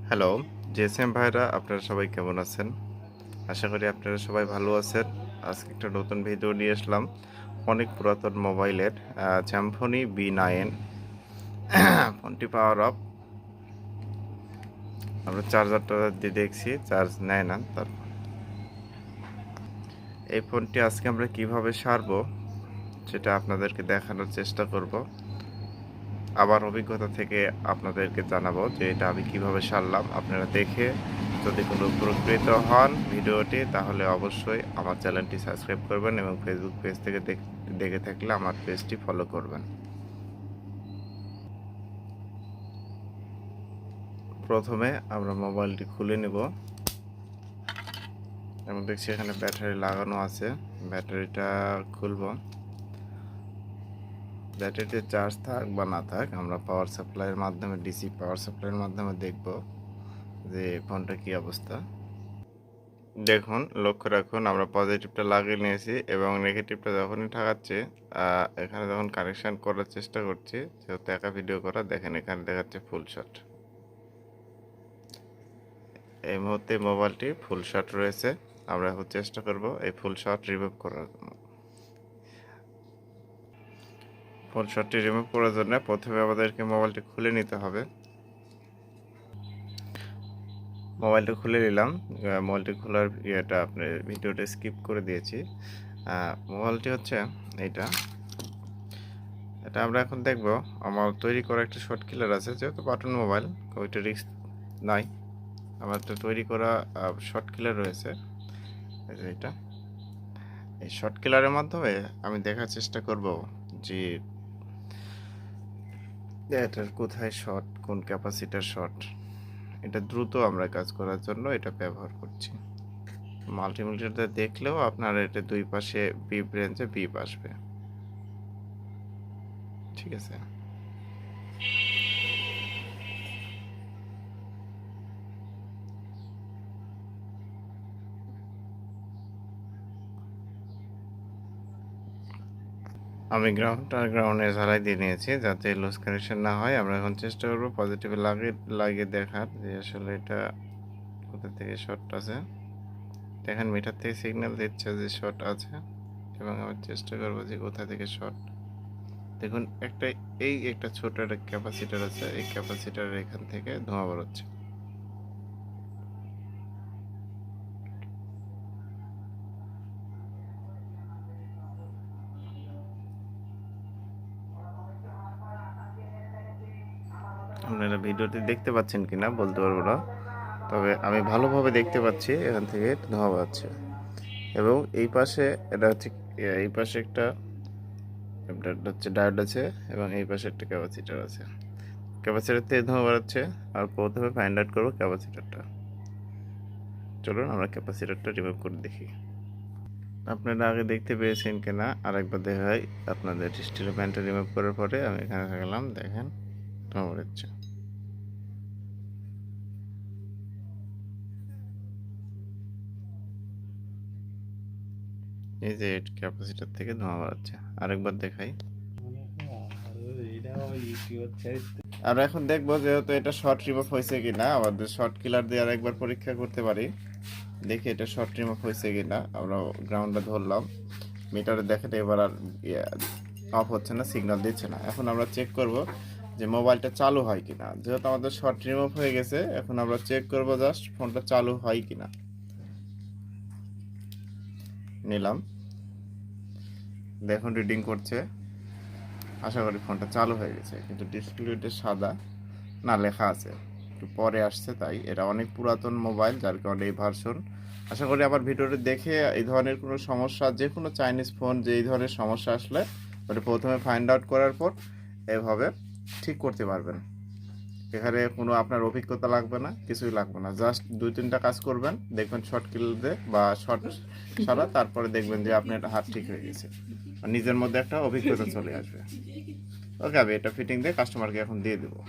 Hello JSM ভাইরা, আপনারা সবাই কেমন আছেন? আশা করি আপনারা সবাই ভালো আছেন। আজকে একটা নতুন ভিডিও নিয়ে আসলাম অনেক পুরাতন মোবাইলের চ্যাম্ফনি B9 ফোনটি পাওয়ার অফ। আমরা চার্জারটা দিয়ে দেখছি, চার্জ নেয় না। তারপর এই ফোনটি আজকে আমরা কিভাবে সারবো সেটা আপনাদেরকে দেখানোর চেষ্টা করব। আবার অভিজ্ঞতা থেকে আপনাদেরকে জানাবো যে এটা আমি কিভাবে সারলাম। আপনারা দেখে যদি কোনো উপকৃত হন ভিডিওটি, তাহলে অবশ্যই আমার চ্যানেলটি সাবস্ক্রাইব করবেন এবং ফেসবুক পেজ থেকে দেখে থাকলে আমার পেজটি ফলো করবেন। প্রথমে আমরা মোবাইলটি খুলে নেব এবং দেখছি এখানে ব্যাটারি লাগানো আছে। ব্যাটারিটা খুলব। ব্যাটারিতে চার্জ থাক বা না থাক, আমরা পাওয়ার সাপ্লাইয়ের মাধ্যমে, ডিসি পাওয়ার সাপ্লাইয়ের মাধ্যমে দেখব যে ফোনটা কি অবস্থা। দেখুন, লক্ষ্য রাখুন, আমরা পজিটিভটা লাগিয়ে নিয়েছি এবং নেগেটিভটা যখনই ঠাকাচ্ছি, এখানে যখন কানেকশান করার চেষ্টা করছি, যেহেতু একা ভিডিও করা, দেখেন এখানে দেখাচ্ছে ফুল শট। এই মুহূর্তে মোবাইলটি ফুল শট রয়েছে। আমরা এখন চেষ্টা করব এই ফুল শট রিমুভ করার জন্য। ফুল শটটি রিমুভ করার জন্য প্রথমে আমাদেরকে মোবাইলটি খুলে নিতে হবে। মোবাইলটা খুলে নিলাম। মোবাইলটি খোলার আপনার ভিডিওটা স্কিপ করে দিয়েছি। মোবাইলটি হচ্ছে এটা আমরা এখন দেখব। আমার তৈরি করা একটা শর্ট কিলার আছে, যেহেতু বাটন মোবাইল ওইটা রিস্ক নাই। আমার তো তৈরি করা শর্ট কিলার রয়েছে। এটা এই শর্ট কিলারের মাধ্যমে আমি দেখার চেষ্টা করব যে এটার কোথায় শর্ট, কোন ক্যাপাসিটার শর্ট। এটা দ্রুত আমরা কাজ করার জন্য এটা ব্যবহার করছি। মাল্টিমিটারটা দেখলেও আপনার এটা দুই পাশে বিপ রেঞ্জে বিপ আসবে। ঠিক আছে, আমি গ্রাউন্ডে ঝালাই দিয়ে নিয়েছি যাতে লুজ কানেকশন না হয়। আমরা এখন চেষ্টা করবো পজিটিভে লাগিয়ে দেখার যে আসলে এটা কোথা থেকে শর্ট আছে। দেখেন মিটার থেকে সিগন্যাল দিচ্ছে যে শর্ট আছে এবং আমি চেষ্টা করবো যে কোথা থেকে শর্ট। দেখুন একটা ছোট একটা ক্যাপাসিটার আছে, এই ক্যাপাসিটারের এখান থেকে ধোঁয়া বেরোচ্ছে। আপনারা ভিডিওটি দেখতে পাচ্ছেন কিনা বলতে পারবো না, তবে আমি ভালোভাবে দেখতে পাচ্ছি এখান থেকে ধোঁয়া বেরোচ্ছে। এবং এই পাশে এটা হচ্ছে, এই পাশে একটা ডায়োড আছে এবং এই পাশে একটা ক্যাপাসিটার আছে। ক্যাপাসিটার থেকে ধোঁয়া বেরোচ্ছে। আর প্রথমে ফাইন্ড আউট করবো ক্যাপাসিটারটা। চলুন আমরা ক্যাপাসিটারটা রিমুভ করে দেখি। আপনারা আগে দেখতে পেয়েছেন কিনা আরেকবার দেখাই আপনাদের। স্টিল প্যান্টটা রিমুভ করার পরে আমি এখানে থাকলাম, দেখেন ধোঁয়া বেরোচ্ছে। এই যে ক্যাপাসিটার থেকে ধোঁয়া বেরোচ্ছে। আরেকবার দেখাই। আমরা এখন দেখবো যেহেতু এটা শর্ট রিমুভ হয়েছে কিনা, আমাদের শর্ট কিলার দিয়ে আরেকবার পরীক্ষা করতে পারি। দেখি এটা শর্ট রিমুভ হয়েছে কিনা। আমরা গ্রাউন্ডে ধরলাম, মিটারে দেখেন এবার আর অফ হচ্ছে না, সিগন্যাল দিচ্ছে না। এখন আমরা চেক করব যে মোবাইলটা চালু হয় কিনা। যেহেতু আমাদের শর্ট রিমুভ হয়ে গেছে, এখন আমরা চেক করব জাস্ট ফোনটা চালু হয় কিনা। নিলাম, দেখুন রিডিং করছে। আশা করি ফোনটা চালু হয়ে গেছে, কিন্তু ডিসপ্লেতে সাদা না লেখা আছে, একটু পরে আসছে। তাই এটা অনেক পুরাতন মোবাইল, যার কারণে এই ভার্সন। আশা করি আমার ভিডিওটি দেখে এই ধরনের কোনো সমস্যা, যে কোনো চাইনিজ ফোন যে এই ধরনের সমস্যা আসলে ওটা প্রথমে ফাইন্ড আউট করার পর এভাবে ঠিক করতে পারবেন। এখানে কোনো আপনার অভিজ্ঞতা লাগবে না, কিছুই লাগবে না। জাস্ট 2-3টা কাজ করবেন, দেখবেন শর্ট কিলতে বা শর্ট সারা, তারপরে দেখবেন যে আপনার হাত ঠিক হয়ে গেছে আর নিজের মধ্যে একটা অভিজ্ঞতা চলে আসবে। ওকে, আমি এটা ফিটিং দিয়ে কাস্টমারকে এখন দিয়ে দেবো।